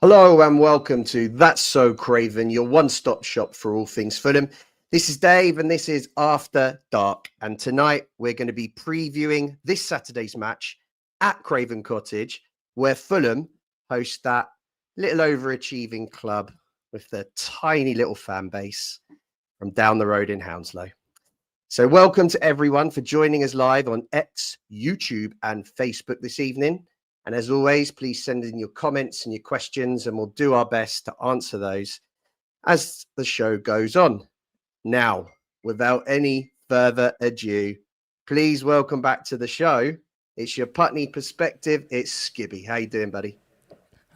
Hello and welcome to That's So Craven, your one-stop shop for all things Fulham. This is Dave and this is After Dark. And tonight we're going to be previewing this Saturday's match at Craven Cottage, where Fulham host that little overachieving club with the tiny little fan base from down the road in Hounslow. So welcome to everyone for joining us live on X, YouTube and Facebook this evening. And as always, please send in your comments and your questions, and we'll do our best to answer those as the show goes on. Now, without any further ado, please welcome back to the show. It's your Putney perspective. It's Skibby. How you doing, buddy?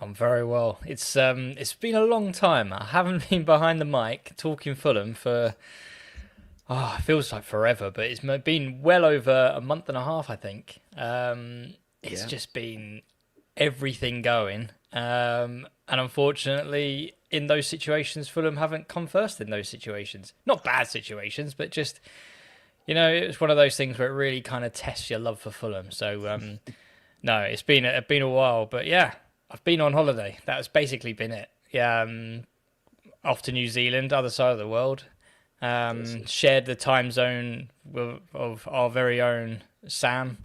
I'm very well. It's been a long time. I haven't been behind the mic talking Fulham for it feels like forever, but it's been well over a month and a half, I think. It's just been everything going. And unfortunately, in those situations, Fulham haven't come first in those situations. Not bad situations, but just, it's one of those things where it really kind of tests your love for Fulham. So, no, it's been a while. But yeah, I've been on holiday. That's basically been it. Yeah, off to New Zealand, other side of the world. Shared the time zone of our very own Sam.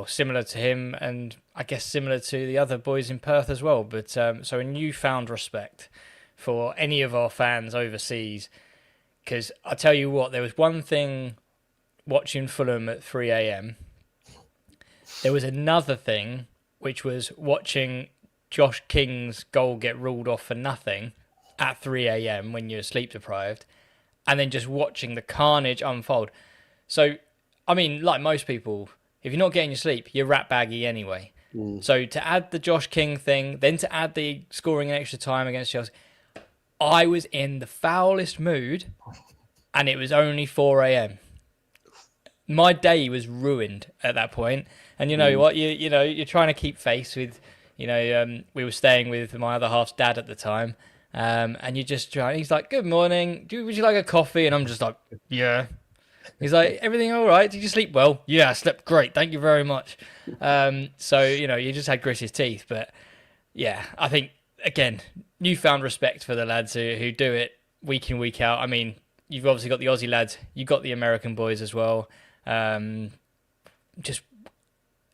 Similar to him, and I guess similar to the other boys in Perth as well. But so a newfound respect for any of our fans overseas, because I tell you what, there was one thing watching Fulham at 3 a.m. There was another thing, which was watching Josh King's goal get ruled off for nothing at 3 a.m. when you're sleep deprived, and then just watching the carnage unfold. So, I mean, like most people, if you're not getting your sleep, you're rat baggy anyway. So to add the Josh King thing, then to add the scoring in extra time against Chelsea, I was in the foulest mood, and it was only 4 a.m. My day was ruined at that point. And you know what? You're trying to keep face with, we were staying with my other half's dad at the time. And you just try. He's like, "Good morning. Would you like a coffee?" And I'm just like, "Yeah." He's like, "Everything all right? Did you sleep well?" "Yeah, I slept great. Thank you very much." So you just had gritted teeth. But yeah, I think again, newfound respect for the lads who do it week in, week out. I mean, you've obviously got the Aussie lads, you've got the American boys as well. It's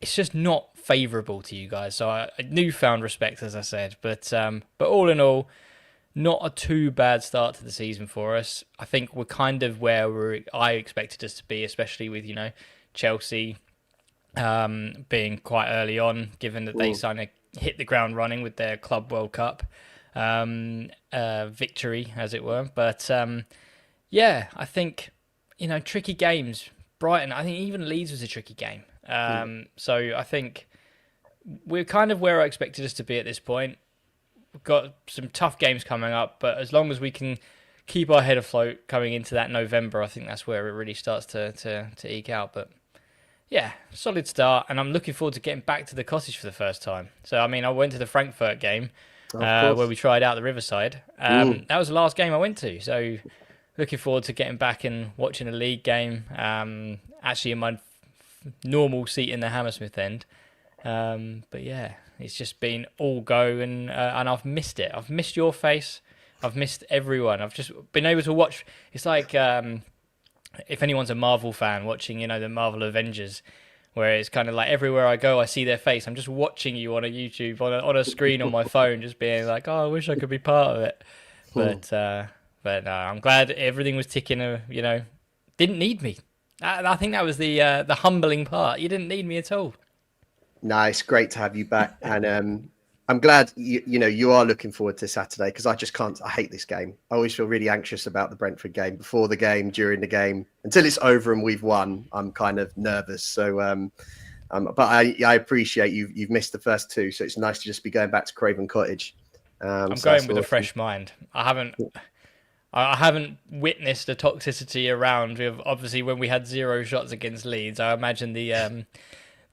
just not favourable to you guys. So a newfound respect, as I said. But all in all, not a too bad start to the season for us. I think we're kind of where I expected us to be, especially with, Chelsea being quite early on, given that they kind of hit the ground running with their Club World Cup victory, as it were. But yeah, I think, tricky games. Brighton, I think even Leeds was a tricky game. So I think we're kind of where I expected us to be at this point. We've got some tough games coming up, but as long as we can keep our head afloat coming into that November, I think that's where it really starts to eke out. But yeah, solid start, and I'm looking forward to getting back to the Cottage for the first time. So, I mean, I went to the Frankfurt game where we tried out the Riverside. That was the last game I went to, so looking forward to getting back and watching a league game, actually in my normal seat in the Hammersmith end. But yeah, it's just been all go, and I've missed it. I've missed your face. I've missed everyone. I've just been able to watch. It's like if anyone's a Marvel fan, watching the Marvel Avengers, where it's kind of like everywhere I go, I see their face. I'm just watching you on a YouTube on a screen on my phone, just being like, oh, I wish I could be part of it. But no, I'm glad everything was ticking. Didn't need me. I think that was the humbling part. You didn't need me at all. Nice, great to have you back, and I'm glad you are looking forward to Saturday, because I just can't. I hate this game. I always feel really anxious about the Brentford game, before the game, during the game, until it's over and we've won. I'm kind of nervous. So, but I appreciate you've missed the first two, so it's nice to just be going back to Craven Cottage. I'm going with a fresh mind. I haven't witnessed the toxicity around. Obviously, when we had 0 shots against Leeds, I imagine the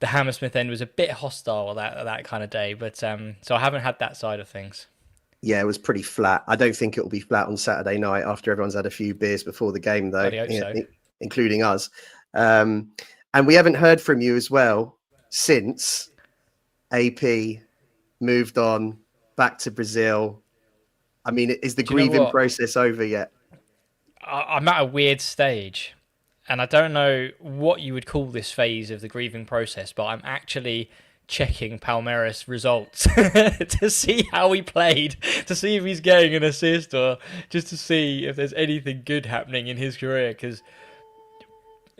Hammersmith end was a bit hostile that kind of day, but so I haven't had that side of things. Yeah, it was pretty flat. I don't think it will be flat on Saturday night after everyone's had a few beers before the game, though, including us. And we haven't heard from you as well since AP moved on, back to Brazil. I mean, is the Do you know grieving what? process over yet? I'm at a weird stage, and I don't know what you would call this phase of the grieving process, but I'm actually checking Palmeiras results to see how he played, to see if he's getting an assist, or just to see if there's anything good happening in his career. Because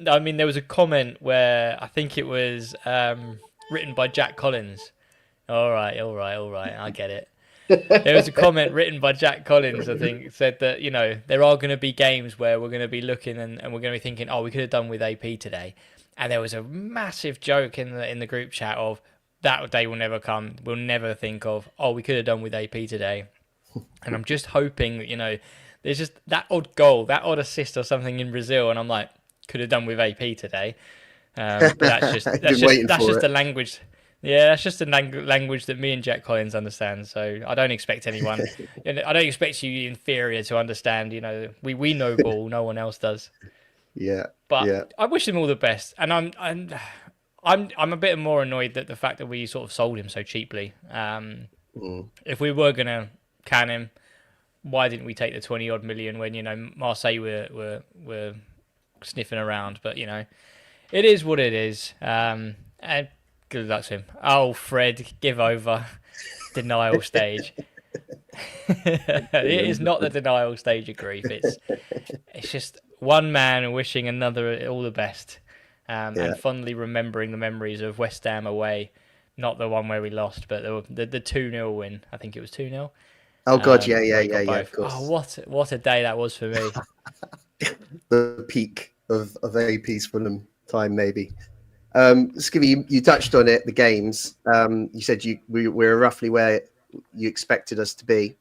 I mean, there was a comment where I think it was written by Jack Collins. All right, all right, all right, I get it. There was a comment written by Jack Collins, I think, said that, there are going to be games where we're going to be looking and we're going to be thinking, oh, we could have done with AP today. And there was a massive joke in the group chat of that day will never come. We'll never think of, oh, we could have done with AP today. And I'm just hoping that, there's just that odd goal, that odd assist or something in Brazil. And I'm like, could have done with AP today. But I've been waiting that's for just it. the language. Yeah, that's just the language that me and Jack Collins understand. So I don't expect anyone. I don't expect you inferior to understand. We know ball, no one else does. Yeah, But yeah. I wish him all the best, and I'm a bit more annoyed that the fact that we sort of sold him so cheaply. Mm. If we were gonna can him, why didn't we take the 20 odd million when Marseille were sniffing around? But it is what it is. And good luck to him. Oh, Fred, give over. Denial stage. It is not the denial stage of grief. It's just one man wishing another all the best, Yeah. and fondly remembering the memories of West Ham away. Not the one where we lost, but the 2-0 win. I think it was 2-0. Oh God, yeah, Where he got yeah. Of both. Oh, course, what a day that was for me. the peak of AP's Fulham time, maybe. Skivvy, you touched on it. The games. You said we're roughly where you expected us to be.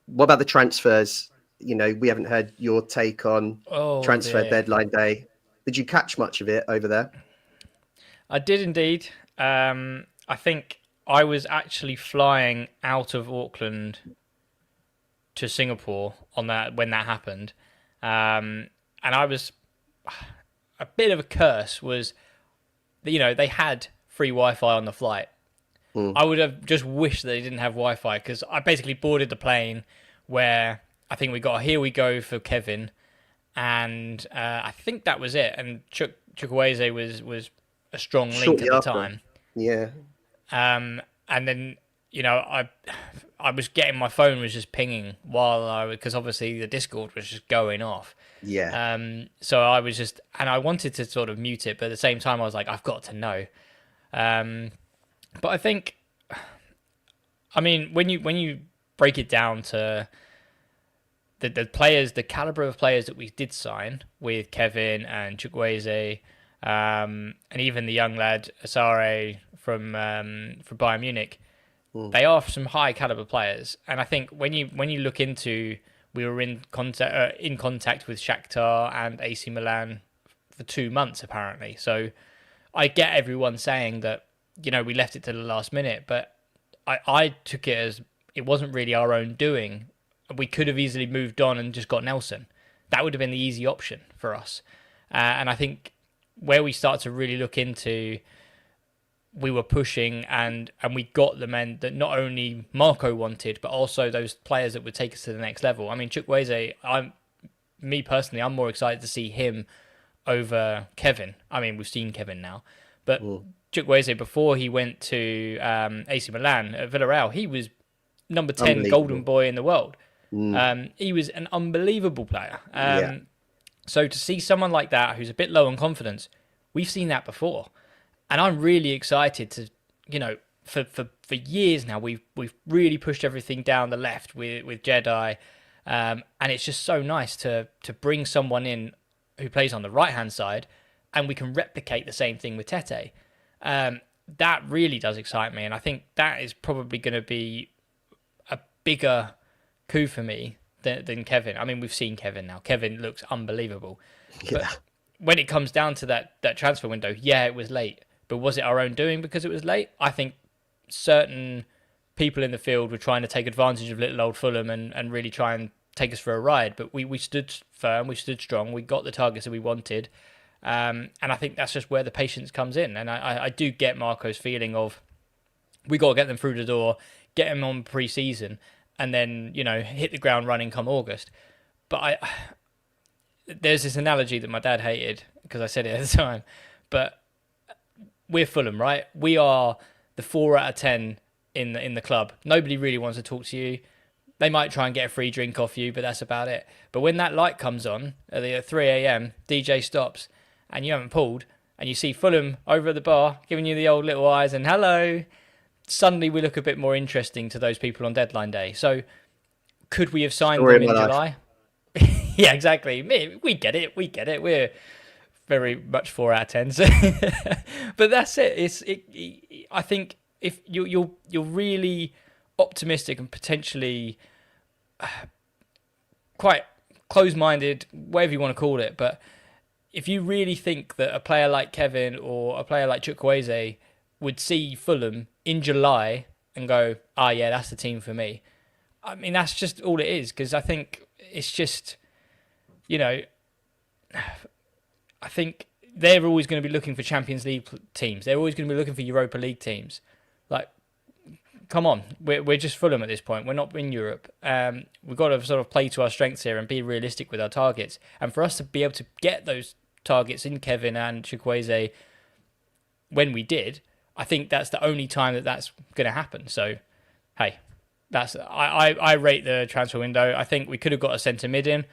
What about the transfers? We haven't heard your take on Oh transfer dear. deadline day. Did you catch much of it over there? I did indeed. I think I was actually flying out of Auckland to Singapore on that when that happened, and I was a bit of a curse was that they had free Wi-Fi on the flight. I would have just wished they didn't have Wi-Fi because I basically boarded the plane where I think we got a here we go for Kevin, and I think that was it. And Chukwueze was a strong link Shortly at the after. time. Yeah. And then I was getting my phone was just pinging because obviously the Discord was just going off. Yeah. So I was just and I wanted to sort of mute it, but at the same time I was like, I've got to know. But I think, I mean, when you break it down to the players, the caliber of players that we did sign with Kevin and Chukwueze, and even the young lad Asare from Bayern Munich, they are some high caliber players. And I think when you look into, we were in contact with Shakhtar and AC Milan for 2 months apparently. So I get everyone saying that we left it to the last minute, but I took it as it wasn't really our own doing. We could have easily moved on and just got Nelson. That would have been the easy option for us. And I think where we start to really look into, we were pushing and we got the men that not only Marco wanted, but also those players that would take us to the next level. I mean, Chukwueze, me personally, I'm more excited to see him over Kevin. I mean, we've seen Kevin now, but Chukwueze, before he went to AC Milan at Villarreal, he was number 10 golden boy in the world. He was an unbelievable player. Yeah. So to see someone like that who's a bit low on confidence, we've seen that before. And I'm really excited to, for years now, we've really pushed everything down the left with Jedi. And it's just so nice to bring someone in who plays on the right-hand side, and we can replicate the same thing with Tete. That really does excite me, and I think that is probably going to be a bigger coup for me than Kevin. I mean, we've seen Kevin now. Kevin looks unbelievable. Yeah. But when it comes down to that transfer window, yeah, it was late. But was it our own doing because it was late? I think certain people in the field were trying to take advantage of little old Fulham and really try and take us for a ride. But we stood firm, we stood strong, we got the targets that we wanted. And I think that's just where the patience comes in. And I do get Marco's feeling of, We got to get them through the door, get them on pre-season, and then hit the ground running come August. But there's this analogy that my dad hated because I said it at the time, but we're Fulham, right? We are the 4 out of 10 in the club. Nobody really wants to talk to you. They might try and get a free drink off you, but that's about it. But when that light comes on at 3 a.m., DJ stops, and you haven't pulled, and you see Fulham over at the bar giving you the old little eyes and hello, suddenly we look a bit more interesting to those people on deadline day. So could we have signed Story them of in my July? Yeah, exactly. We get it. We're very much 4 out of 10. So but that's it. I think if you're really optimistic and potentially quite close-minded, whatever you want to call it, but if you really think that a player like Kevin or a player like Chukwueze would see Fulham in July and go, yeah, that's the team for me. I mean, that's just all it is, because I think it's just, I think they're always going to be looking for Champions League teams. They're always going to be looking for Europa League teams. Like, come on, we're just Fulham at this point. We're not in Europe. We've got to sort of play to our strengths here and be realistic with our targets. And for us to be able to get those targets in Kevin and Chukwueze when we did, I think that's the only time that's going to happen. So, hey, I rate the transfer window. I think we could have got a centre mid in,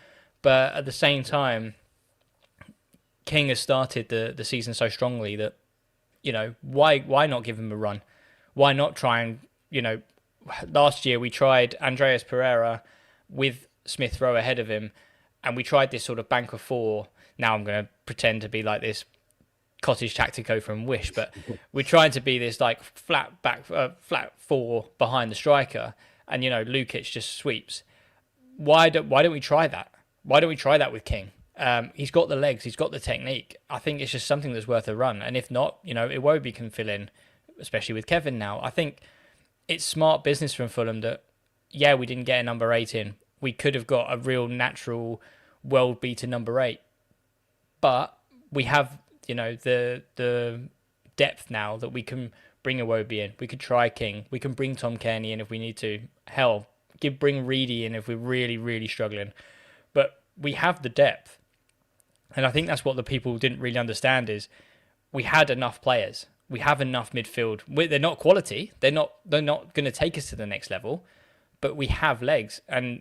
but at the same time, King has started the season so strongly that, why not give him a run? Why not try and, last year we tried Andreas Pereira with Smith Rowe ahead of him, and we tried this sort of bank of four. Now I'm going to pretend to be like this Cottage tactico from Wish, but we're trying to be this like flat four behind the striker, and Lukic just sweeps. Why don't we try that? Why don't we try that with King? He's got the legs, he's got the technique. I think it's just something that's worth a run. And if not, Iwobi can fill in, especially with Kevin now. I think it's smart business from Fulham that, we didn't get a number 8 in. We could have got a real natural world beater number 8. But we have, the depth now that we can bring Iwobi in. We could try King. We can bring Tom Kearney in if we need to. Hell, bring Reedy in if we're really, really struggling. But we have the depth. And I think that's what the people didn't really understand is we had enough players. We have enough midfield. They're not quality. They're not going to take us to the next level, but we have legs. And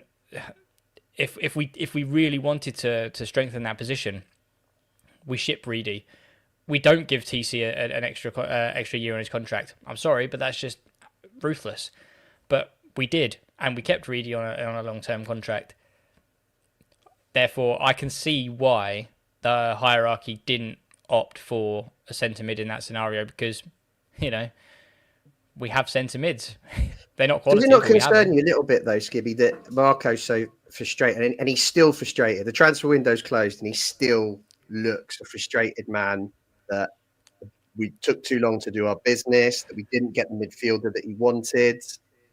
if we really wanted to strengthen that position, we ship Reedy. We don't give TC an extra year on his contract. I'm sorry, but that's just ruthless. But we did, and we kept Reedy on a long-term contract. Therefore, I can see why the hierarchy didn't opt for a centre mid in that scenario, because, we have centre mids. They're not quality. Does it not concern you a little bit, though, Skibby, that Marco's so frustrated, and he's still frustrated? The transfer window's closed, and he still looks a frustrated man that we took too long to do our business, that we didn't get the midfielder that he wanted.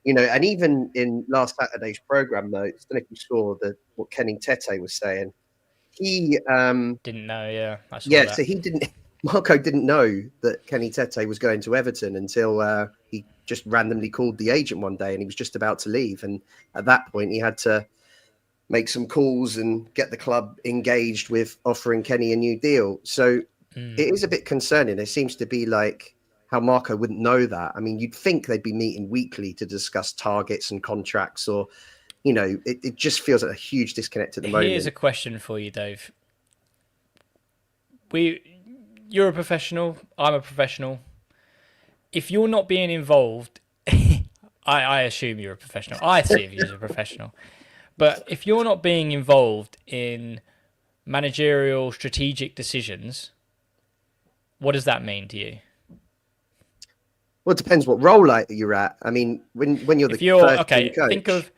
And even in last Saturday's programme notes, I don't know if you saw what Kenny Tete was saying. He didn't know, I saw that. So Marco didn't know that Kenny Tete was going to Everton until he just randomly called the agent one day, and he was just about to leave. And at that point, he had to make some calls and get the club engaged with offering Kenny a new deal. So it is a bit concerning. It seems to be like how Marco wouldn't know that. I mean, you'd think they'd be meeting weekly to discuss targets and contracts, or, it just feels like a huge disconnect at the moment. Here's a question for you, Dave. You're a professional. I'm a professional. If you're not being involved, I assume you're a professional. I see you as a professional. But if you're not being involved in managerial strategic decisions, what does that mean to you? Well, it depends what role you're at. I mean, when you're the first coach.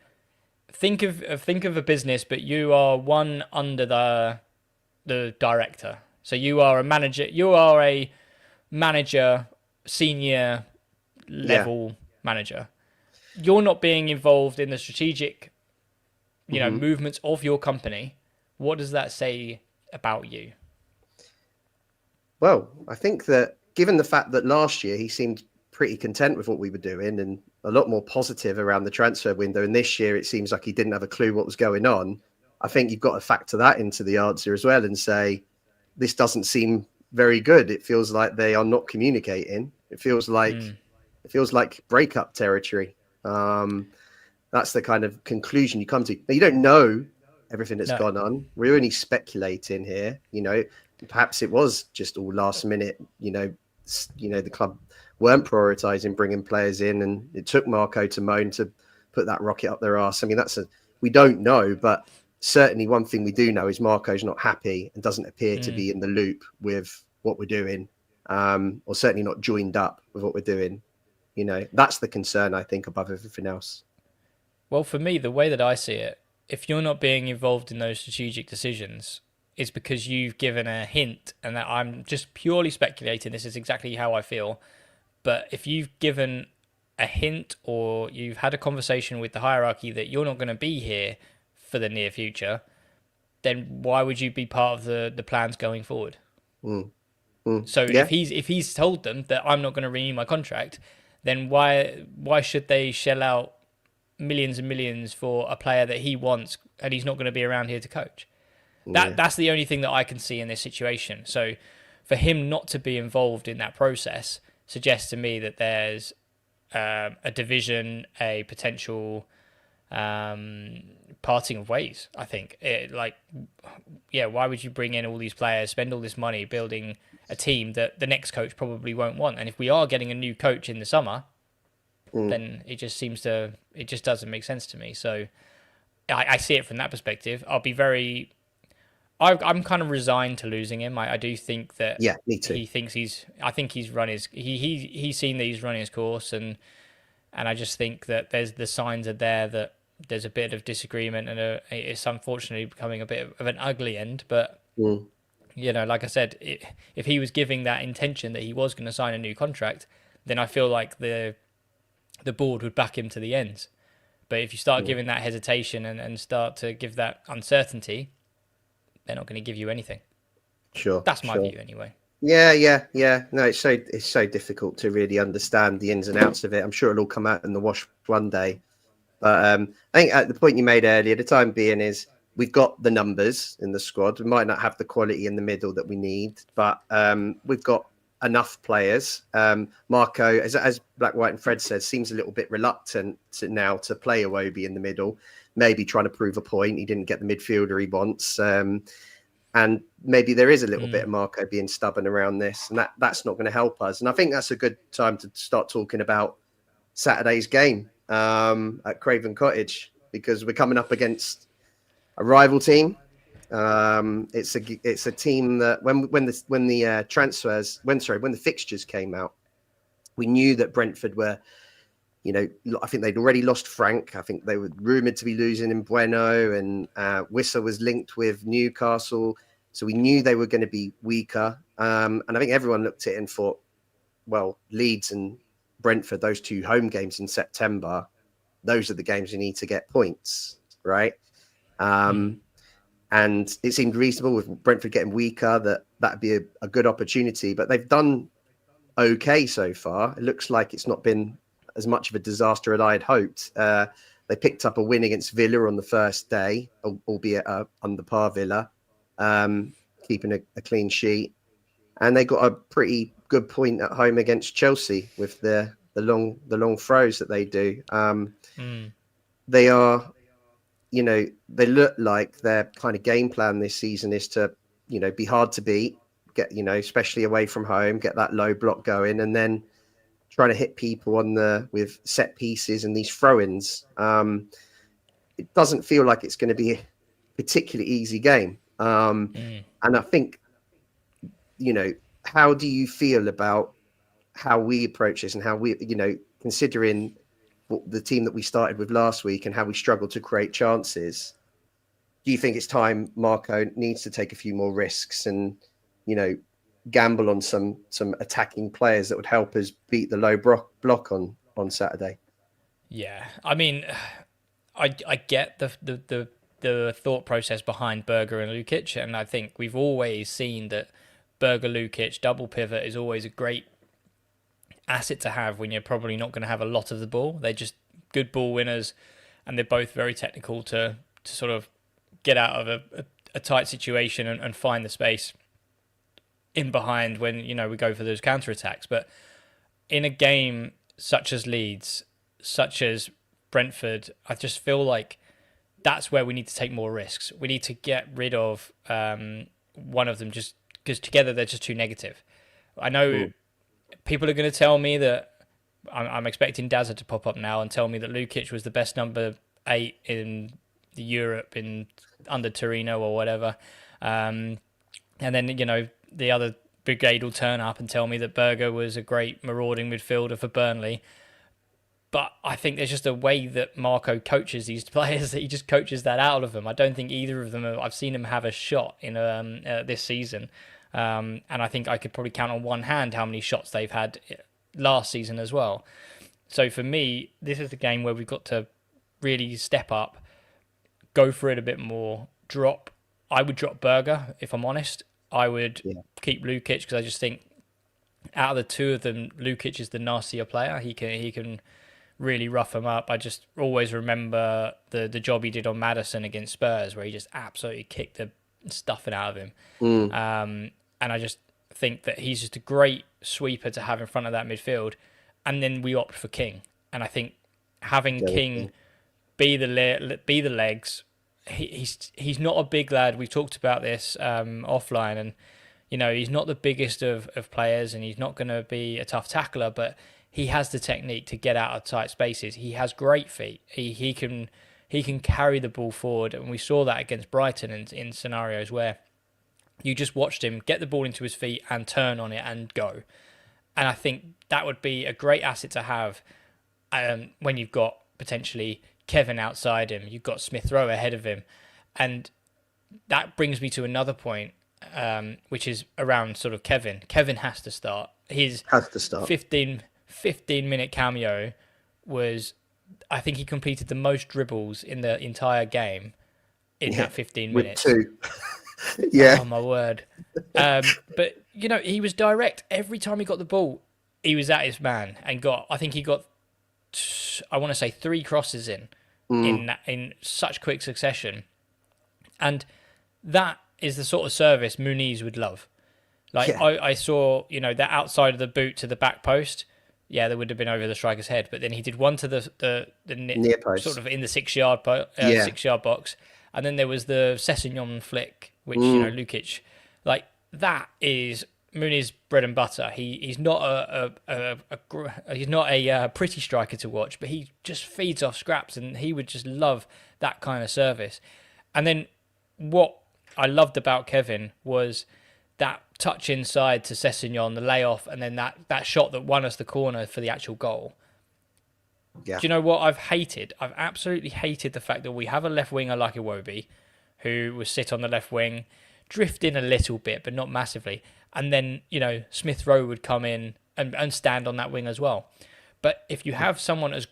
think of a business, but you are one under the director. So you are a manager. You are a manager, senior level manager. You're not being involved in the strategic, movements of your company. What does that say about you? Well, I think that given the fact that last year he seemed pretty content with what we were doing and a lot more positive around the transfer window. And this year, it seems like he didn't have a clue what was going on. I think you've got to factor that into the answer as well and say, this doesn't seem very good. It feels like they are not communicating. It feels like breakup territory. That's the kind of conclusion you come to. Now, you don't know everything that's No. gone on. We're only speculating here. Perhaps it was just all last minute. The club weren't prioritising bringing players in, and it took Marco to moan to put that rocket up their arse. I mean, we don't know, but certainly one thing we do know is Marco's not happy and doesn't appear to be in the loop with what we're doing, or certainly not joined up with what we're doing. That's the concern, I think, above everything else. Well, for me, the way that I see it, if you're not being involved in those strategic decisions, it's because you've given a hint, and that I'm just purely speculating. This is exactly how I feel. But if you've given a hint or you've had a conversation with the hierarchy that you're not going to be here for the near future, then why would you be part of the plans going forward? So Yeah, if he's told them that I'm not going to renew my contract, then why should they shell out millions and millions for a player that he wants and he's not going to be around here to coach? yeah, That's the only thing that I can see in this situation. So for him not to be involved in that process suggests to me that there's a division, a potential parting of ways. I think why would you bring in all these players, spend all this money building a team that the next coach probably won't want? And if we are getting a new coach in the summer, then it just doesn't make sense to me. So I see it from that perspective. I'm kind of resigned to losing him. I do think that yeah. Me too. I think he's run he's seen that he's run his course, and I just think that the signs are there that there's a bit of disagreement, and it's unfortunately becoming a bit of an ugly end. But like I said, if he was giving that intention that he was going to sign a new contract, then I feel like the board would back him to the end. But if you start giving that hesitation and start to give that uncertainty, they're not going to give you anything. Sure, That's my sure. view anyway. Yeah. No, it's so difficult to really understand the ins and outs of it. I'm sure it'll all come out in the wash one day. But I think at the point you made earlier, the time being is we've got the numbers in the squad. We might not have the quality in the middle that we need, but we've got enough players. Marco, as Black, White and Fred says, seems a little bit reluctant now to play Iwobi in the middle, maybe trying to prove a point. He didn't get the midfielder he wants. And maybe there is a little bit of Marco being stubborn around this, and that's not going to help us. And I think that's a good time to start talking about Saturday's game at Craven Cottage, because we're coming up against a rival team. It's a team that when the fixtures came out, we knew that Brentford were, I think they'd already lost Frank. I think they were rumoured to be losing in Bueno, and Wissa was linked with Newcastle. So we knew they were going to be weaker. And I think everyone looked at it and thought, well, Leeds and Brentford, those two home games in September, those are the games you need to get points, right? And it seemed reasonable with Brentford getting weaker that'd be a good opportunity. But they've done okay so far. It looks like it's not been as much of a disaster as I had hoped. They picked up a win against Villa on the first day, albeit under par Villa, keeping a clean sheet. And they got a pretty good point at home against Chelsea with the long throws that they do. They are, they look like their kind of game plan this season is to, be hard to beat, get, especially away from home, get that low block going, and then trying to hit people with set pieces and these throw-ins. It doesn't feel like it's going to be a particularly easy game. And I think, how do you feel about how we approach this and how we, considering the team that we started with last week and how we struggled to create chances? Do you think it's time Marco needs to take a few more risks and, gamble on some attacking players that would help us beat the low block on Saturday? Yeah, I mean, I get the thought process behind Berger and Lukic, and I think we've always seen that Berger Lukic double pivot is always a great asset to have when you're probably not going to have a lot of the ball. They're just good ball winners, and they're both very technical to sort of get out of a tight situation and find the space in behind when, you know, we go for those counter attacks. But in a game such as Leeds, such as Brentford, I just feel like that's where we need to take more risks. We need to get rid of one of them, just because together they're just too negative. I know people are going to tell me that I'm expecting Dazza to pop up now and tell me that Lukic was the best number 8 in the Europe in under Torino or whatever. And then, you know, the other brigade will turn up and tell me that Berger was a great marauding midfielder for Burnley. But I think there's just a way that Marco coaches these players that he just coaches that out of them. I don't think either of them, I've seen them have a shot in this season. And I think I could probably count on one hand how many shots they've had last season as well. So for me, this is the game where we've got to really step up, go for it a bit more, I would drop Berger, if I'm honest. I would keep Lukic because I just think out of the two of them, Lukic is the nastier player. He can really rough him up. I just always remember the job he did on Maddison against Spurs, where he just absolutely kicked the stuffing out of him. And I just think that he's just a great sweeper to have in front of that midfield. And then we opt for King, and I think having King be the legs. He's not a big lad. We talked about this offline, and you know, he's not the biggest of players, and he's not going to be a tough tackler, but he has the technique to get out of tight spaces. He has great feet. He can carry the ball forward, and we saw that against Brighton in scenarios where you just watched him get the ball into his feet and turn on it and go. And I think that would be a great asset to have when you've got potentially Kevin outside him, you've got Smith Rowe ahead of him. And that brings me to another point, which is around sort of Kevin. Kevin has to start. His 15-minute cameo was, I think he completed the most dribbles in the entire game in that 15 minutes. With 2. Yeah. Oh, my word. But, you know, he was direct. Every time he got the ball, he was at his man and I think he got, I want to say 3 crosses in such quick succession. And that is the sort of service Muniz would love. Like, I saw, you know, that outside of the boot to the back post. Yeah, that would have been over the striker's head. But then he did one to the near post, sort of in the 6-yard box. And then there was the Sessegnon flick, which, you know, Lukic, like, that is Muniz bread and butter. He's not a pretty striker to watch, but he just feeds off scraps, and he would just love that kind of service. And then what I loved about Kevin was that touch inside to Sessegnon, the layoff, and then that shot that won us the corner for the actual goal. Yeah. Do you know what I've hated? I've absolutely hated the fact that we have a left winger like Iwobi, who will sit on the left wing, drift in a little bit, but not massively. And then, you know, Smith Rowe would come in and stand on that wing as well. But if you have someone as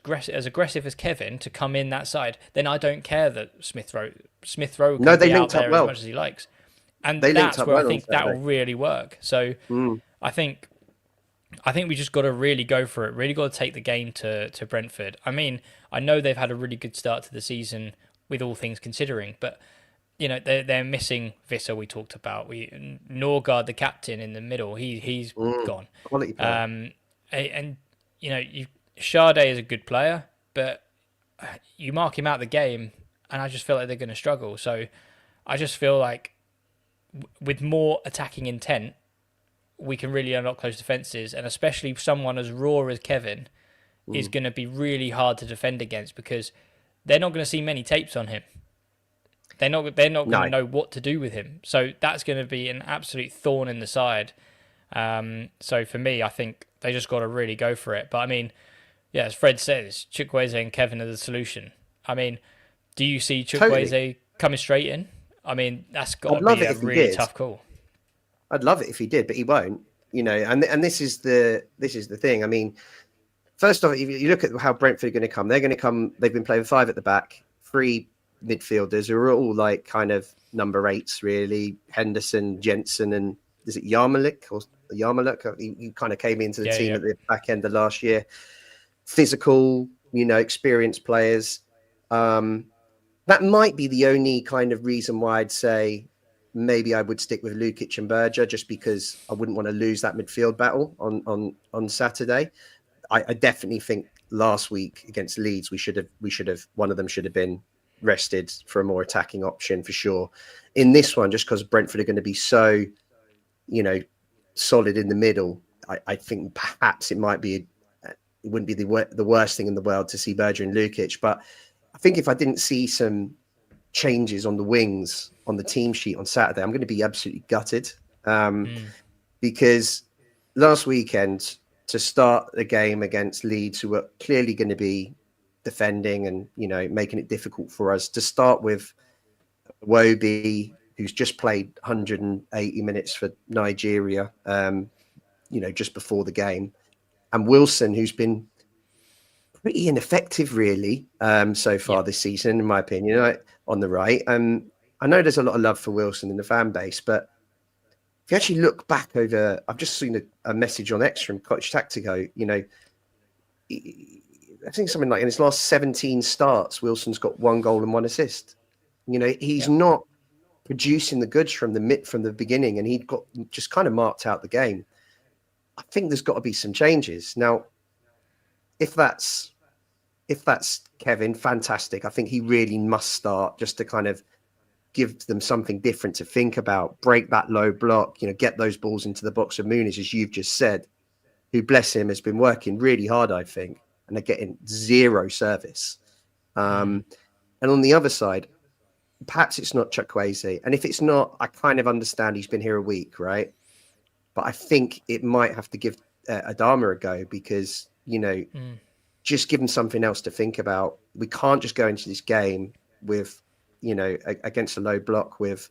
aggressive as Kevin to come in that side, then I don't care that Smith Rowe can be out there as much as he likes. And that's where I think that will really work. So I think we just got to really go for it. Really got to take the game to Brentford. I mean, I know they've had a really good start to the season with all things considering, but you know, they're missing Visser. We talked about Norgard, the captain in the middle. He's gone. Quality player. And you know, Sade is a good player, but you mark him out the game, and I just feel like they're going to struggle. So I just feel like with more attacking intent, we can really unlock those defences, and especially someone as raw as Kevin is going to be really hard to defend against, because they're not going to see many tapes on him. They're not going to know what to do with him. So that's going to be an absolute thorn in the side. So for me, I think they just got to really go for it. But I mean, yeah, as Fred says, Chukwueze and Kevin are the solution. I mean, do you see Chukwueze coming straight in? I mean, that's got to be a really tough call. I'd love it if he did, but he won't. You know, and this is the thing. I mean, first off, if you look at how Brentford are going to come, they're going to come. They've been playing 5 at the back, 3 midfielders who are all like kind of number 8s, really. Henderson, Jensen, and is it Yarmolenko? Yarmouk. He kind of came into the Yeah, team yeah, at the back end of last year. Physical, experienced players. Um, that might be the only kind of reason why I'd say maybe I would stick with Lukic and Berger, just because I wouldn't want to lose that midfield battle on Saturday. I definitely think last week against Leeds we should have one of them should have been rested for a more attacking option for sure. In this one, just because Brentford are going to be so you know solid in the middle, I think perhaps it wouldn't be the worst thing in the world to see Berger and Lukic, but I think if I didn't see some changes on the wings on the team sheet on Saturday, I'm going to be absolutely gutted. mm, Because last weekend, to start the game against Leeds, who were clearly going to be defending and making it difficult for us, to start with Wobie, who's just played 180 minutes for Nigeria, just before the game, and Wilson, who's been pretty ineffective, really, so far yep, this season, in my opinion, on the right. I know there's a lot of love for Wilson in the fan base, but if you actually look back over, I've just seen a message on X from Cottage Tactico. I think something like in his last 17 starts, Wilson's got 1 goal and 1 assist. He's yep, not producing the goods from the beginning, and he'd got just kind of marked out the game. I think there's got to be some changes now. If that's Kevin, fantastic. I think he really must start, just to kind of give them something different to think about, break that low block, get those balls into the box of Muniz, as you've just said, who, bless him, has been working really hard, I think, and they're getting zero service. mm, And on the other side, perhaps it's not Chukwueze. And if it's not, I kind of understand he's been here a week, right? But I think it might have to give Adama a go, because, mm, just give him something else to think about. We can't just go into this game with, against a low block with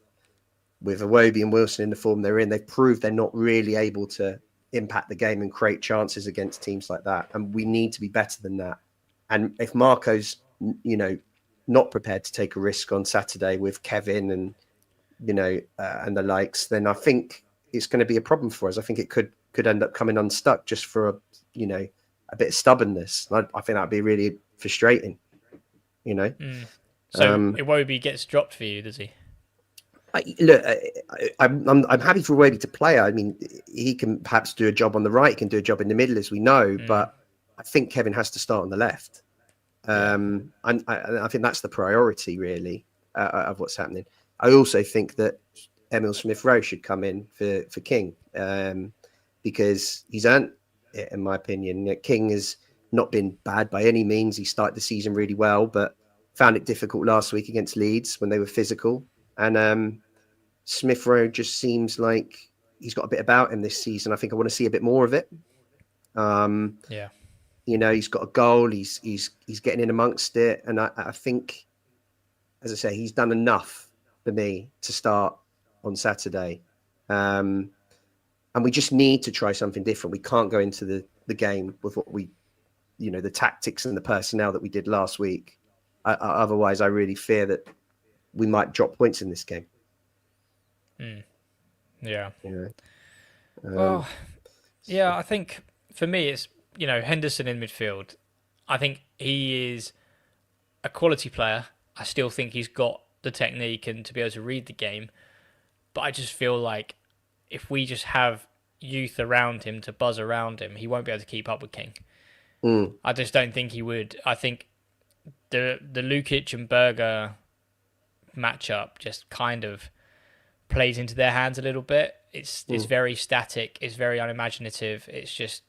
Iwobi and Wilson in the form they're in. They've proved they're not really able to impact the game and create chances against teams like that. And we need to be better than that. And if Marco's, not prepared to take a risk on Saturday with Kevin and, and the likes, then I think it's going to be a problem for us. I think it could end up coming unstuck just for a bit of stubbornness. I think that'd be really frustrating, you know. mm. So Um, Iwobi gets dropped for you, does he? Look, I'm happy for Wade to play. I mean, he can perhaps do a job on the right. He can do a job in the middle, as we know. Mm, But I think Kevin has to start on the left. yeah, And I think that's the priority, really, of what's happening. I also think that Emil Smith-Rowe should come in for King, because he's earned it, in my opinion. King has not been bad by any means. He started the season really well, but found it difficult last week against Leeds when they were physical. And Smith Rowe just seems like he's got a bit about him this season. I think I want to see a bit more of it. Um, yeah, he's got a goal. He's getting in amongst it, and I think, as I say, he's done enough for me to start on Saturday. And we just need to try something different. We can't go into the game with what the tactics and the personnel that we did last week. Otherwise, I really fear that we might drop points in this game. mm, yeah. You know, Well, yeah. I think for me, it's Henderson in midfield. I think he is a quality player. I still think he's got the technique and to be able to read the game. But I just feel like if we just have youth around him to buzz around him, he won't be able to keep up with King. mm, I just don't think he would. I think the Lukic and Berger matchup just kind of plays into their hands a little bit. It's very static. It's very unimaginative. It's just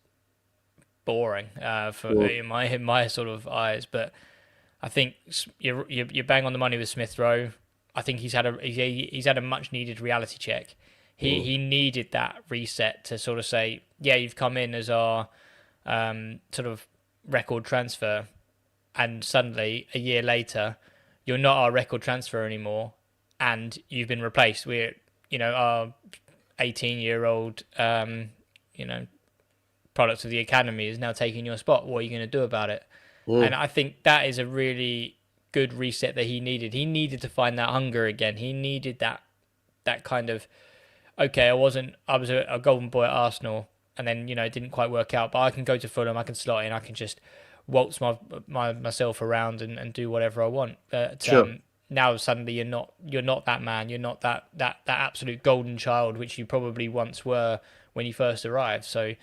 boring for in my sort of eyes. But I think you're bang on the money with Smith Rowe. I think he's had a much needed reality check. He needed that reset to sort of say, yeah, you've come in as our sort of record transfer, and suddenly a year later, you're not our record transfer anymore, and you've been replaced. We're our 18-year-old product of the academy is now taking your spot. What are you going to do about it? And I think that is a really good reset that he needed. He needed to find that hunger again. He needed that kind of okay, I was a golden boy at Arsenal, and then it didn't quite work out. But I can go to Fulham, I can slot in, I can just waltz myself around and do whatever I want. But Sure. now suddenly you're not that man, you're not that absolute golden child which you probably once were when you first arrived. So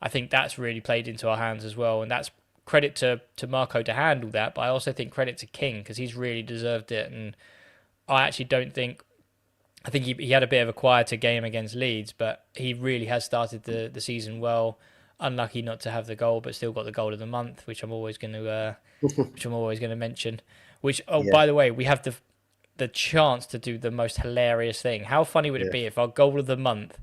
I think that's really played into our hands as well, and that's credit to Marco to handle that. But I also think credit to King because he's really deserved it, and I actually don't think. I think he had a bit of a quieter game against Leeds, but he really has started the season well. Unlucky not to have the goal, but still got the goal of the month, which I'm always going to mention. Which, oh, Yeah. by the way, we have the chance to do the most hilarious thing. How funny would it Yeah. be if our goal of the month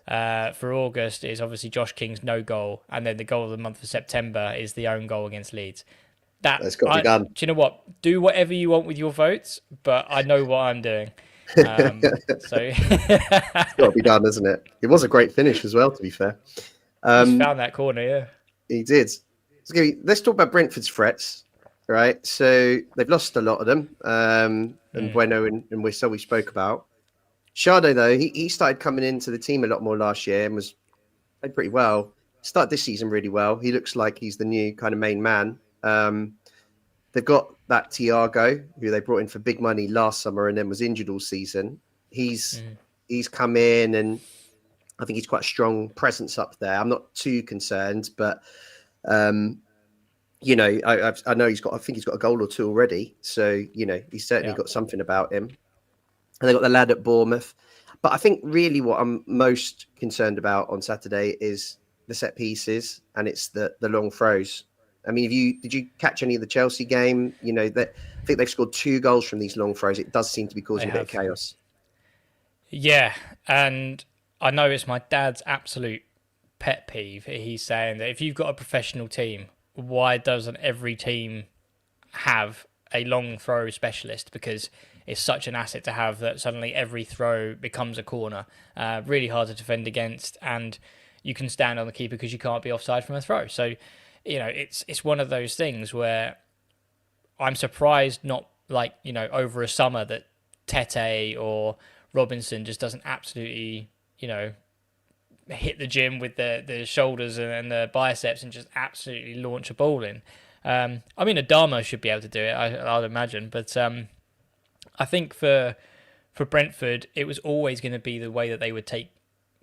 for August is obviously Josh King's no goal, and then the goal of the month for September is the own goal against Leeds? That That's got to be done. do you know what? Do whatever you want with your votes, but I know what I'm doing. So It's got to be done, isn't it? It was a great finish as well, to be fair. he's found that corner, yeah. He did. Let's talk about Brentford's threats, right? So they've lost a lot of them, and Bueno and Wissel we spoke about. Shardo, though, he started coming into the team a lot more last year and was played pretty well. Started this season really well. He looks like he's the new kind of main man. They've got that Thiago, who they brought in for big money last summer and then was injured all season. He's come in, and I think he's quite a strong presence up there. I'm not too concerned, but I know I think he's got a goal or two already. So he's certainly got something about him. And they got the lad at Bournemouth. But I think really what I'm most concerned about on Saturday is the set pieces, and it's the long throws. I mean, did you catch any of the Chelsea game? That I think they've scored 2 goals from these long throws. It does seem to be causing a bit of chaos. Yeah, and I know it's my dad's absolute pet peeve. He's saying that if you've got a professional team, why doesn't every team have a long throw specialist? Because it's such an asset to have that suddenly every throw becomes a corner. Really hard to defend against, and you can stand on the keeper because you can't be offside from a throw. So, it's one of those things where I'm surprised not over a summer that Tete or Robinson just doesn't absolutely, hit the gym with the shoulders and the biceps and just absolutely launch a ball in. I mean, Adama should be able to do it, I'd imagine. But I think for Brentford, it was always going to be the way that they would take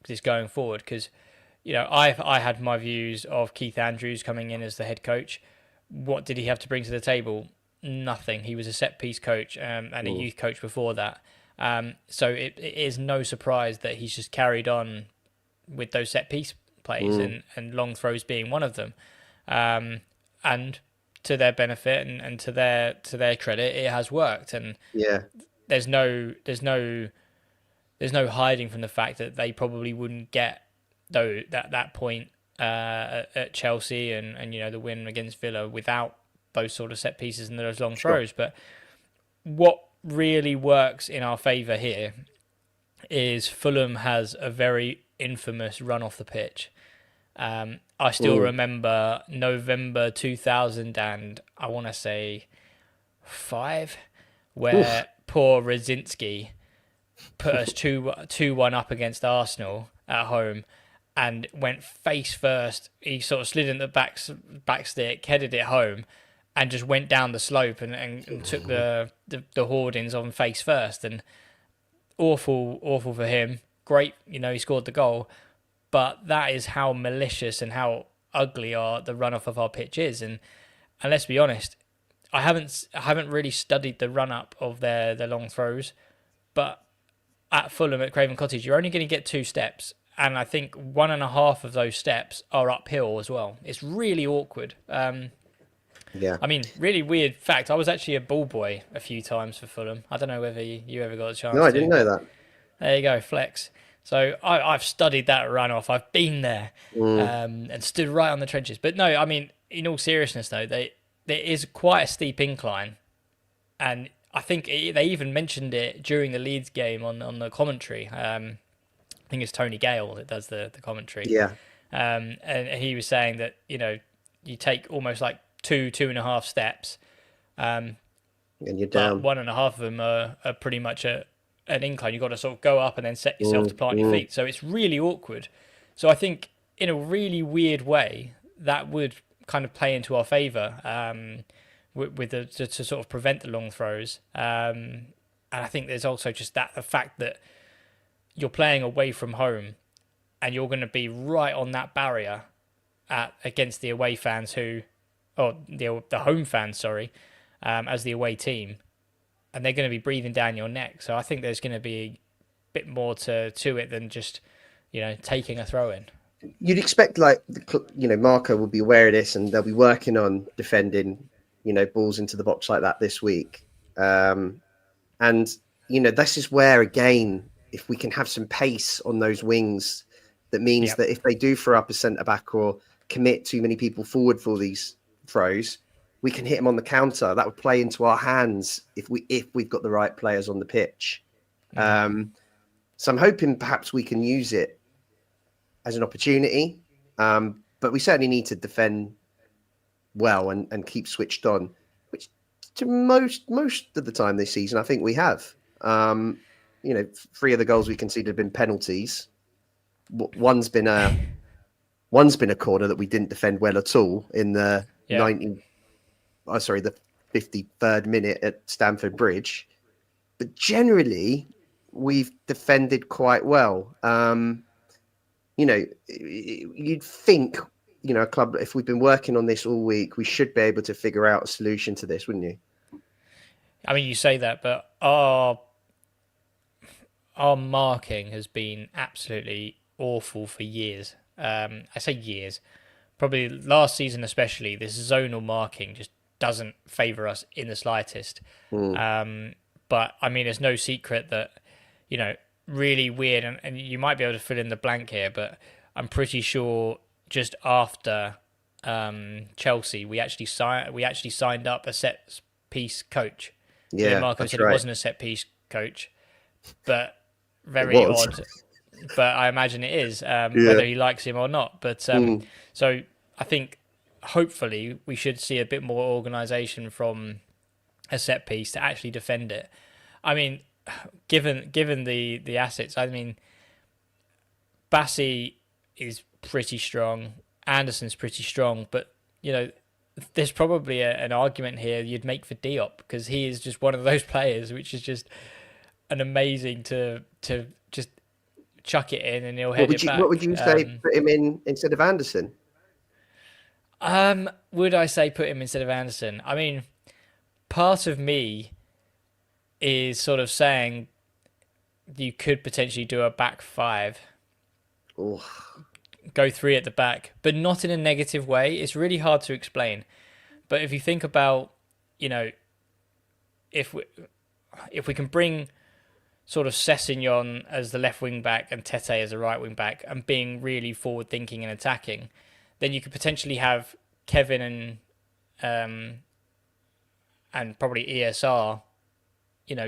this going forward. Because, I had my views of Keith Andrews coming in as the head coach. What did he have to bring to the table? Nothing. He was a set-piece coach and a youth coach before that. So it is no surprise that he's just carried on with those set-piece plays and long throws being one of them. And to their benefit and to their credit, it has worked. And there's no hiding from the fact that they probably wouldn't get that point at Chelsea and the win against Villa without those sort of set pieces and those long throws. But what really works in our favour here is Fulham has a very infamous run off the pitch. I still remember November 2000 and I want to say 5, where poor Rosinsky put us 2-1 up against Arsenal at home and went face first. He sort of slid in the back stick, headed it home, and just went down the slope and took the hoardings on face first. And awful for him. Great, he scored the goal. But that is how malicious and how ugly the run-off of our pitch is. And let's be honest, I haven't really studied the run-up of their long throws. But at Fulham, at Craven Cottage, you're only going to get 2 steps. And I think 1.5 of those steps are uphill as well. It's really awkward. Yeah. I mean, really weird fact. I was actually a ball boy a few times for Fulham. I don't know whether you ever got a chance. No, I didn't know that. There you go, flex. So I've studied that runoff. I've been there and stood right on the trenches. But no, I mean, in all seriousness, though, there is quite a steep incline, and I think they even mentioned it during the Leeds game on the commentary. I think it's Tony Gale that does the commentary. Yeah. And he was saying that you take almost like 2.5 steps, and you're down. but 1.5 of them are pretty much an incline. You've got to sort of go up and then set yourself to Mm, plant your mm. feet. So it's really awkward. So I think in a really weird way that would kind of play into our favour with the to sort of prevent the long throws. And I think there's also just the fact that you're playing away from home and you're going to be right on that barrier against the away fans or the home fans, sorry, as the away team, and they're going to be breathing down your neck. So I think there's going to be a bit more to it than just taking a throw in. You'd expect, like, Marco will be aware of this, and they'll be working on defending, balls into the box like that this week. And this is where, again, if we can have some pace on those wings, that means that if they do throw up a centre back or commit too many people forward for these throws, we can hit them on the counter. That would play into our hands if we've got the right players on the pitch. So I'm hoping perhaps we can use it as an opportunity, but we certainly need to defend well and keep switched on, which to most of the time this season I think we have. 3 of the goals we conceded have been penalties. One's been a corner that we didn't defend well at all in the the 53rd minute at Stamford Bridge. But generally, we've defended quite well. You'd think, a club, if we've been working on this all week, we should be able to figure out a solution to this, wouldn't you? I mean, you say that, but our marking has been absolutely awful for years. I say years, probably last season especially. This zonal marking just doesn't favour us in the slightest. But I mean, it's no secret that really weird, and you might be able to fill in the blank here, but I'm pretty sure just after Chelsea, we actually signed up a set piece coach. Yeah, Marco said it wasn't a set piece coach, but very It was. odd. But I imagine it is, whether he likes him or not. But so I think hopefully we should see a bit more organisation from a set piece to actually defend it. I mean, given the assets, I mean, Bassi is pretty strong, Anderson's pretty strong, but there's probably an argument here you'd make for Diop, because he is just one of those players which is just an amazing to just chuck it in and he'll head it back. What would you say, put him in instead of Anderson? Would I say put him instead of Anderson? I mean, part of me is sort of saying you could potentially do a back five. Oh. Go 3 at the back, but not in a negative way. It's really hard to explain. But if you think about, if we can bring sort of Sessegnon as the left wing back and Tete as the right wing back, and being really forward thinking and attacking, then you could potentially have Kevin and probably ESR,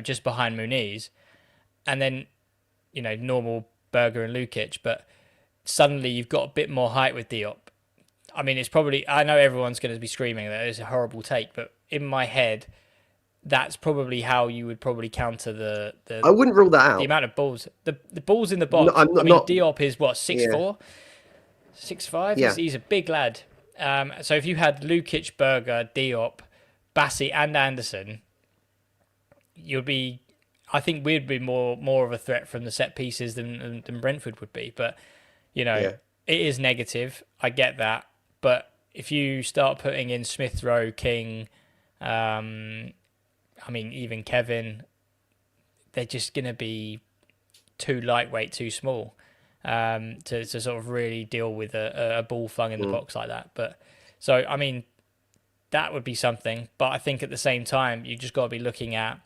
just behind Muniz, and then normal Berger and Lukic, but suddenly you've got a bit more height with Diop. I mean, it's probably, I know everyone's going to be screaming that it's a horrible take, but in my head, that's probably how you would probably counter the I wouldn't rule that out. The amount of balls, the balls in the box. No, Diop is what, 6'4", 6'5"? Yeah. He's a big lad. So if you had Lukic, Berger, Diop, Bassi, and Anderson, I think we'd be more of a threat from the set pieces than Brentford would be. But it is negative. I get that. But if you start putting in Smith Rowe, King, even Kevin, they're just going to be too lightweight, too small to sort of really deal with a ball flung in the box like that. But so, I mean, that would be something. But I think at the same time, you just got to be looking at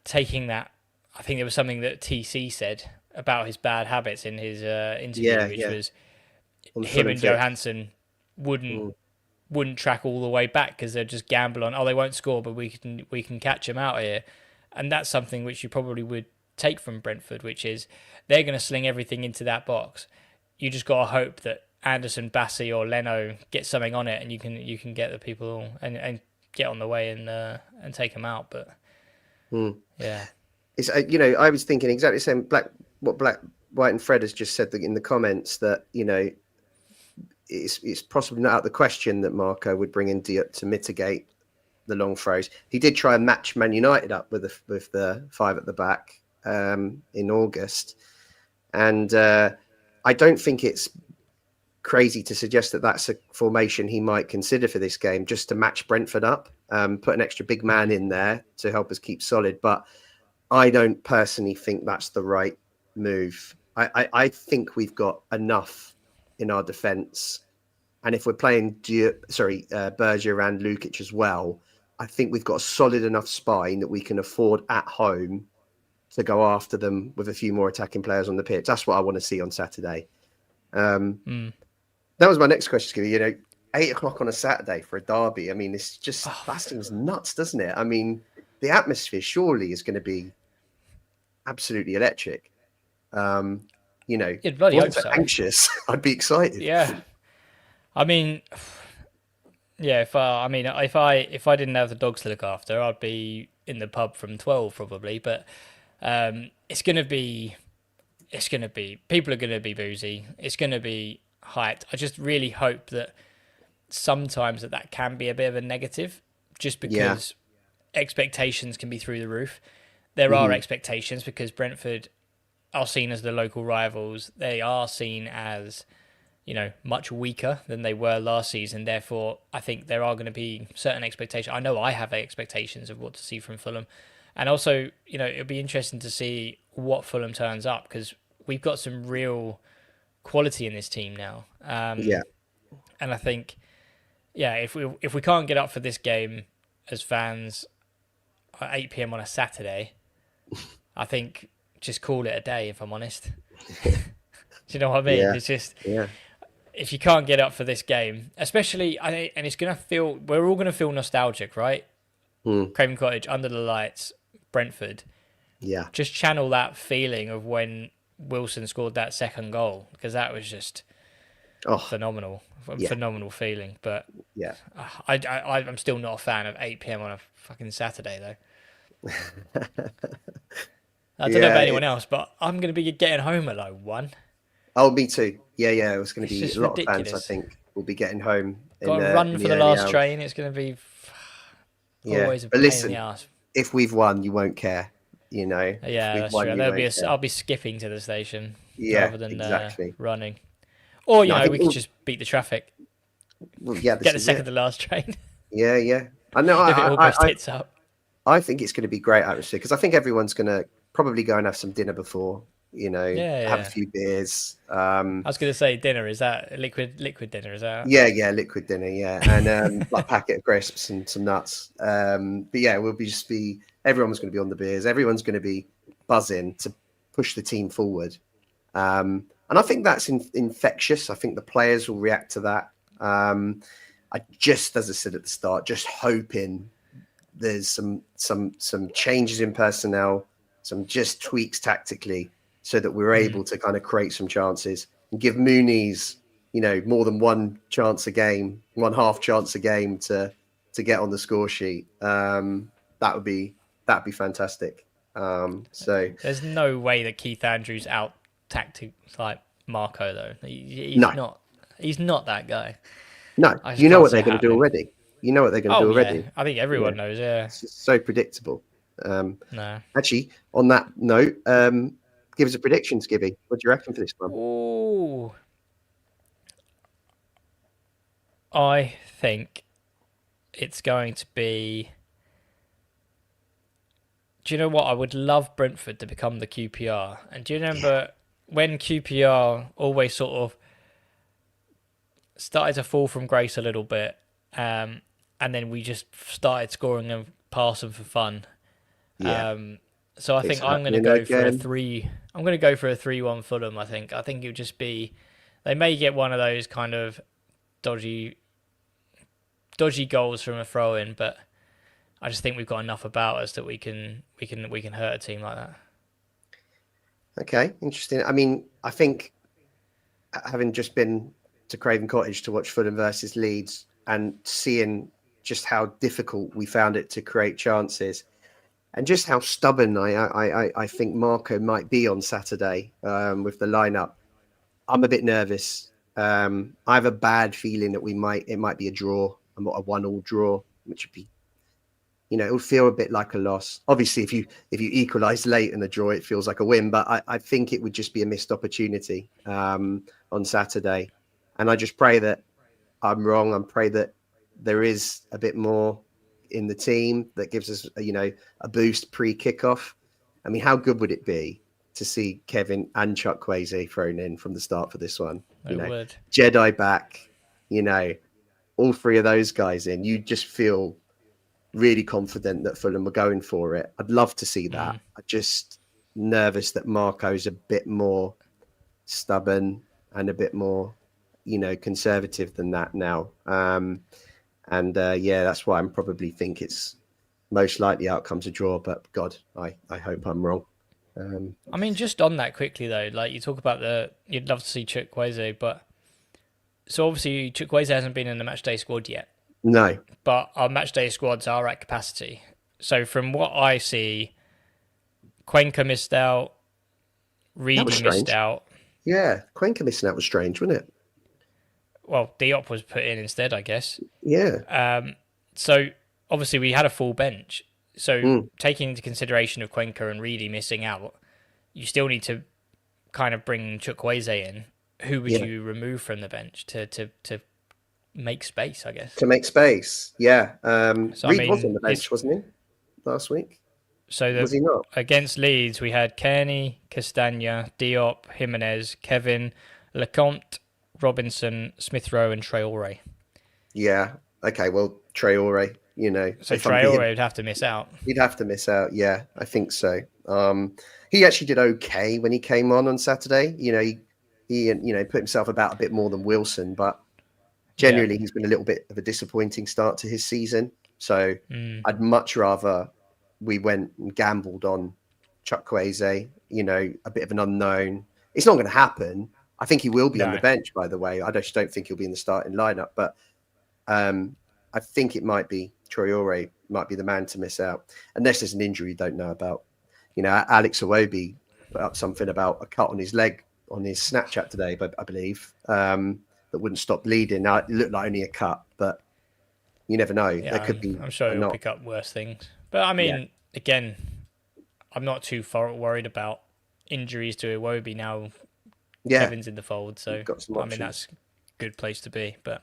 taking that. I think there was something that TC said about his bad habits in his interview, which was him and Johansson wouldn't track all the way back because they'll just gamble on, they won't score, but we can catch them out here. And that's something which you probably would take from Brentford, which is they're going to sling everything into that box. You just got to hope that Anderson, Bassi, or Leno get something on it, and you can get the people and get on the way and take them out. But yeah. it's I was thinking exactly the same. White, and Fred has just said that in the comments that it's possibly not out of the question that Marco would bring in Diop to mitigate the long throws. He did try and match Man United up with the five at the back in August, and I don't think it's crazy to suggest that that's a formation he might consider for this game, just to match Brentford up, put an extra big man in there to help us keep solid. But I don't personally think that's the right move. I think we've got enough in our defence, and if we're playing Berger and Lukic as well, I think we've got a solid enough spine that we can afford at home to go after them with a few more attacking players on the pitch. That's what I want to see on Saturday. That was my next question, Skivvy. 8:00 on a Saturday for a derby. I mean, it's just that seems nuts, doesn't it? I mean, the atmosphere surely is going to be absolutely electric. You'd bloody hope so. Anxious, I'd be excited. Yeah, I mean, yeah. If I didn't have the dogs to look after, I'd be in the pub from 12 probably. But it's gonna be people are gonna be boozy. It's gonna be hyped. I just really hope that sometimes that can be a bit of a negative, just because expectations can be through the roof. There are expectations because Brentford are seen as the local rivals. They are seen as, much weaker than they were last season. Therefore, I think there are going to be certain expectations. I know I have expectations of what to see from Fulham. And also, it'll be interesting to see what Fulham turns up, because we've got some real quality in this team now. And I think, if we can't get up for this game as fans at 8 p.m. on a Saturday, I think just call it a day, if I'm honest. Do you know what I mean? Yeah. It's just, if you can't get up for this game, especially, and it's going to feel, we're all going to feel nostalgic, right? Craven Cottage, under the lights, Brentford. Yeah. Just channel that feeling of when Wilson scored that second goal, because that was just phenomenal. Phenomenal feeling. But I'm still not a fan of 8 p.m. on a fucking Saturday, though. I don't know about anyone else, but I'm going to be getting home at like 1. Oh, me too. Yeah. It was going to be a lot ridiculous. of fans, I think, will be getting home. Got to run for the last train. It's going to be always a pain in the ass. If we've won, you won't care, Yeah, that's true. I'll be skipping to the station rather than running. Or, we could just beat the traffic. Well, get the second to last train. Yeah. I know. If it all goes tits up. I think it's going to be great atmosphere, because I think everyone's going to probably go and have some dinner before, have a few beers. I was going to say dinner. Is that liquid dinner? Is that? Yeah, liquid dinner. Yeah, and like a packet of crisps and some nuts. But yeah, everyone's going to be on the beers. Everyone's going to be buzzing to push the team forward. And I think that's infectious. I think the players will react to that. As I said at the start, just hoping there's some changes in personnel, some just tweaks tactically, so that we're able to kind of create some chances and give Mooney's, more than one chance a game, one half chance a game to get on the score sheet. That'd be fantastic. So there's no way that Keith Andrews out tactics like Marco, though. He's not that guy. No, you know what they're going to do already. You know what they're going to do already. I think everyone knows. Yeah, it's so predictable. No. Actually, on that note, give us a prediction, Skibby. What do you reckon for this one? Ooh. I think it's going to be... Do you know what? I would love Brentford to become the QPR. And do you remember when QPR always sort of started to fall from grace a little bit, and then we just started scoring and passing for fun? So I think I'm going to go for a 3. I'm going to go for a 3-1 Fulham. I think it would just be, they may get one of those kind of dodgy goals from a throw in, but I just think we've got enough about us that we can hurt a team like that. Okay, interesting. I mean, I think having just been to Craven Cottage to watch Fulham versus Leeds and seeing just how difficult we found it to create chances, and just how stubborn I think Marco might be on Saturday with the lineup. I'm a bit nervous. I have a bad feeling that it might be a draw, a 1-1 draw, which would be, it would feel a bit like a loss. Obviously, if you equalise late in the draw, it feels like a win. But I think it would just be a missed opportunity on Saturday, and I just pray that I'm wrong. I pray that there is a bit more in the team that gives us, a boost pre-kickoff. I mean, how good would it be to see Kevin and Chukwueze thrown in from the start for this one? It would. Jedi back, all three of those guys in. You just feel really confident that Fulham were going for it. I'd love to see that. I'm just nervous that Marco's a bit more stubborn and a bit more, conservative than that now. That's why I'm probably think it's most likely outcome's a draw. But God, I hope I'm wrong. I mean, just on that quickly though, like you talk about you'd love to see Chukwueze, but so obviously Chukwueze hasn't been in the matchday squad yet. No, but our matchday squads are at capacity. So from what I see, Cuenca missed out, Reedy missed out. Yeah, Cuenca missing out was strange, wasn't it? Well, Diop was put in instead, I guess. Yeah. So obviously we had a full bench. So taking into consideration of Cuenca and Reedy missing out, you still need to kind of bring Chukwueze in. Who would you remove from the bench to make space, I guess? To make space, yeah. So, Reed was on the bench, wasn't he, last week? So was he not? Against Leeds, we had Kearney, Castagna, Diop, Jimenez, Kevin, Lecomte, Robinson, Smith Rowe, and Traore. Yeah. Okay. Well, Traore, So Traore would have to miss out. He'd have to miss out. Yeah, I think so. He actually did okay when he came on Saturday. He put himself about a bit more than Wilson, but generally he's been a little bit of a disappointing start to his season. So I'd much rather we went and gambled on Chukwueze, a bit of an unknown. It's not going to happen. I think he will be on the bench, by the way. I just don't think he'll be in the starting lineup. But I think it might be Traore might be the man to miss out, unless there's an injury you don't know about. Alex Iwobi put up something about a cut on his leg on his Snapchat today, but I believe that wouldn't stop bleeding. Now it looked like only a cut, but you never know. Yeah, there could be. I'm sure he'll pick up worse things. But I mean, again, I'm not too far worried about injuries to Iwobi now. Yeah. Kevin's in the fold, so I mean that's a good place to be. But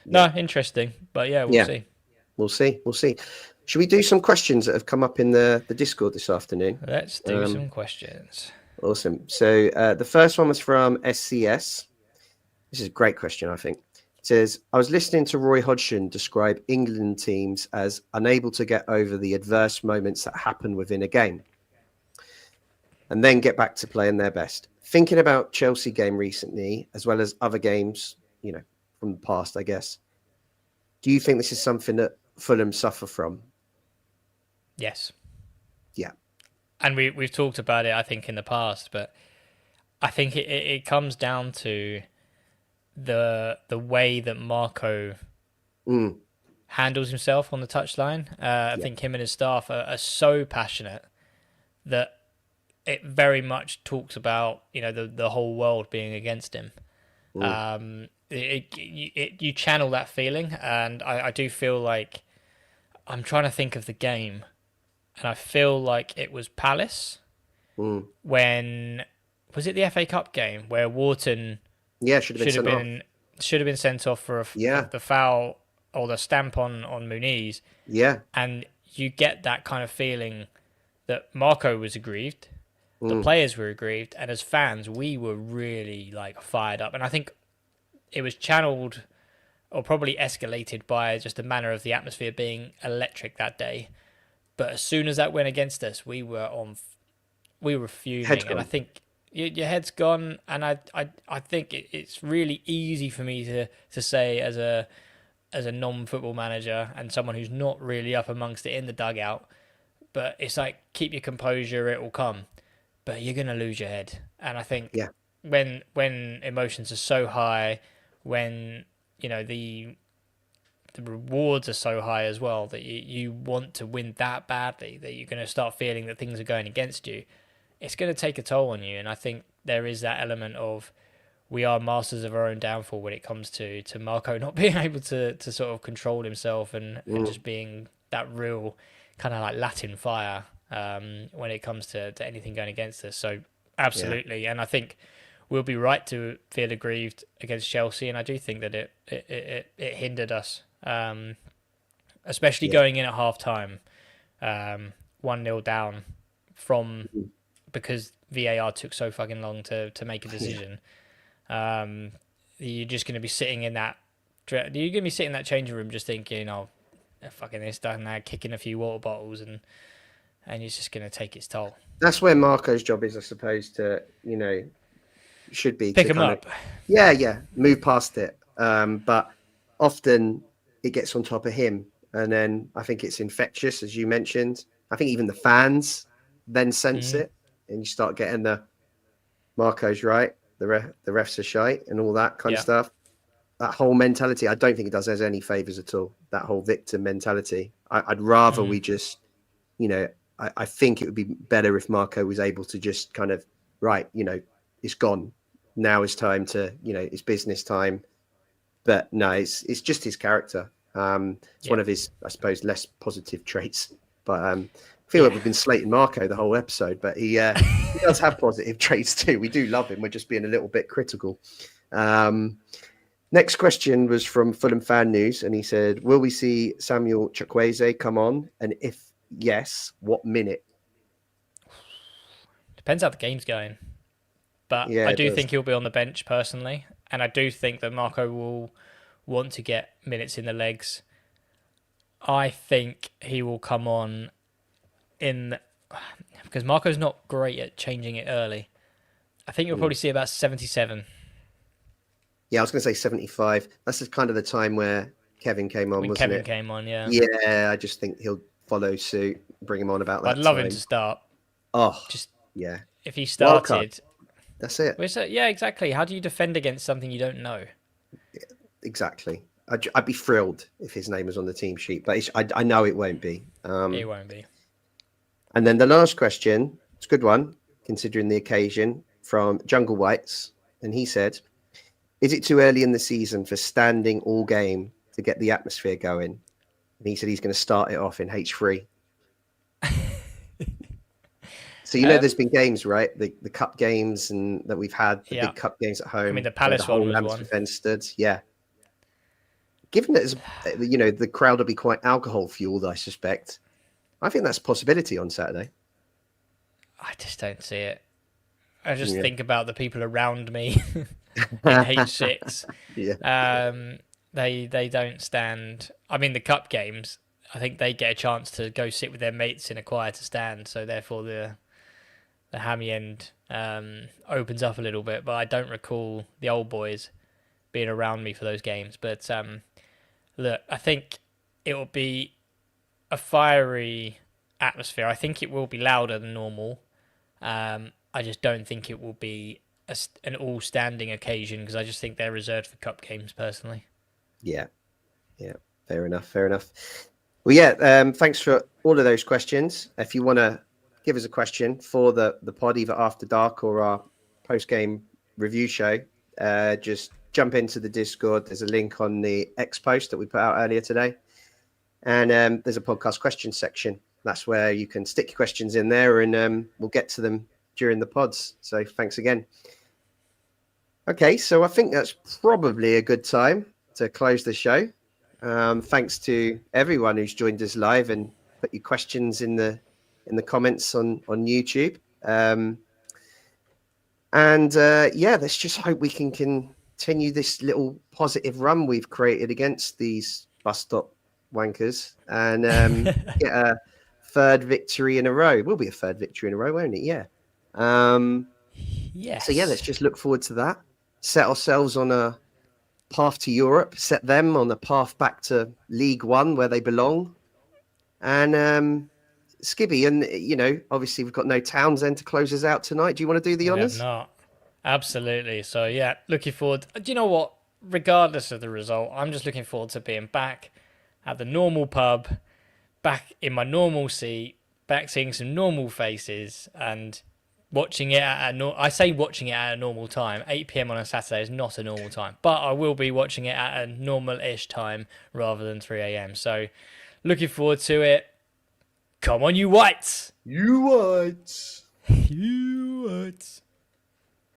interesting. But we'll see. We'll see. Should we do some questions that have come up in the Discord this afternoon? Let's do some questions. Awesome. So the first one was from SCS. This is a great question, I think. It says, I was listening to Roy Hodgson describe England teams as unable to get over the adverse moments that happen within a game and then get back to playing their best. Thinking about Chelsea game recently, as well as other games, from the past, I guess. Do you think this is something that Fulham suffer from? Yes. Yeah. And we've talked about it, I think, in the past, but I think it comes down to the way that Marco handles himself on the touchline. I think him and his staff are so passionate that it very much talks about the whole world being against him. You channel that feeling, and I do feel like I'm trying to think of the game, and I feel like it was Palace when was it the FA Cup game where Wharton should have been sent off for the foul or the stamp on Muniz. Yeah, and you get that kind of feeling that Marco was aggrieved. The players were aggrieved, and as fans, we were really fired up. And I think it was channeled or probably escalated by just the manner of the atmosphere being electric that day. But as soon as that went against us, we were fuming, and I think your head's gone. And I think it's really easy for me to say as a non-football manager and someone who's not really up amongst it in the dugout. But it's like, keep your composure, it will come. But you're going to lose your head. And I think when emotions are so high, when the the rewards are so high as well that you want to win that badly that you're going to start feeling that things are going against you. It's going to take a toll on you, and I think there is that element of we are masters of our own downfall when it comes to Marco not being able to sort of control himself and Mm, just being that real kind of like Latin fire when it comes to anything going against us. So yeah, absolutely, and I think we'll be right to feel aggrieved against Chelsea, and I do think that it hindered us, especially yeah. going in at half time, 1-0 down from Mhm. because VAR took so fucking long to make a Yeah. decision. Um, you're just going to be sitting in that. You're going to be sitting in that changing room, just thinking, "Oh, fucking this done now," kicking a few water bottles, and it's just going to take its toll. That's where Marco's job is, I suppose, to, should be Pick to them kind of, up. yeah, move past it. But often it gets on top of him. And then I think it's infectious, as you mentioned. I think even the fans then sense Mm, it, and you start getting the Marco's right, the refs are shite, and all that kind of yeah. stuff. That whole mentality, I don't think it does us any favors at all. That whole victim mentality. I'd rather Mm, we just, you know, I think it would be better if Marco was able to just kind of, right, it's gone. Now it's time to, it's business time. But no, it's just his character. It's one yeah. of his, I suppose, less positive traits. But I feel like Yeah. we've been slating Marco the whole episode, but he does have positive traits too. We do love him. We're just being a little bit critical. Um, Next question was from Fulham Fan News, and he said, "Will we see Samuel Chukwueze come on? And if yes, what minute?" Depends how the game's going. But Yeah, I it do does. think he'll be on the bench personally. And I do think that Marco will want to get minutes in the legs. I think he will come on in because Marco's not great at changing it early. I think you'll Mm. probably see about 77 Yeah, I was going to say 75. That's just kind of the time where Kevin came on, when wasn't Kevin it? came on, yeah. Yeah, I just think he'll follow suit, bring him on about But I'd that love him to time. start. Oh, Just yeah. if he Wild card. started, That's it. yeah, exactly. How do you defend against something you don't know? Exactly. I'd be thrilled if his name was on the team sheet, but I know it won't be. It won't be. And then the last question, it's a good one, considering the occasion, from Jungle Whites. And he said, "Is it too early in the season for standing all game to get the atmosphere going?" And he said he's going to start it off in H3. So, there's Um, been games, right? The cup games and that we've had, the yeah. big cup games at I mean, home, the where the Palace one whole was one. atmosphere then stood. Yeah. Given that, the crowd will be quite alcohol fueled, I suspect. I think that's a possibility on Saturday. I just don't see it. I just Yeah. think about the people around me in H6. Yeah. They don't stand. I mean, the cup games. I think they get a chance to go sit with their mates in a quieter stand, so therefore the hammy end opens up a little bit. But I don't recall the old boys being around me for those games. But look, I think it will be a fiery atmosphere. I think it will be louder than normal. I just don't think it will be an all standing occasion because I just think they're reserved for cup games personally. Yeah. Yeah. Fair enough. Fair enough. Well, yeah. Thanks for all of those questions. If you want to give us a question for the pod, either after dark or our post game review show, just jump into the Discord. There's a link on the X post that we put out earlier today, and there's a podcast question section. That's where you can stick your questions in there, and we'll get to them during the pods. So thanks again. Okay, so I think that's probably a good time to close the show. Thanks to everyone who's joined us live and put your questions in the comments on YouTube. Yeah, let's just hope we can continue this little positive run we've created against these bus stop wankers and get a third victory in a row. It will be a third victory in a row, won't it? Yeah. So yeah, let's Yes. just look forward to that. Set ourselves on a path to Europe, set them on a path back to League One where they belong. And Skibby, and obviously we've got no Townsend to close us out tonight. Do you want to do the We have honours? not. Absolutely. So, yeah, looking forward. Do you know what? Regardless of the result, I'm just looking forward to being back at the normal pub, back in my normal seat, back seeing some normal faces, and watching it I say watching it at a normal time. 8 p.m. on a Saturday is not a normal time, but I will be watching it at a normal-ish time rather than 3 a.m. So looking forward to it. Come on, you whites! You what? You whites!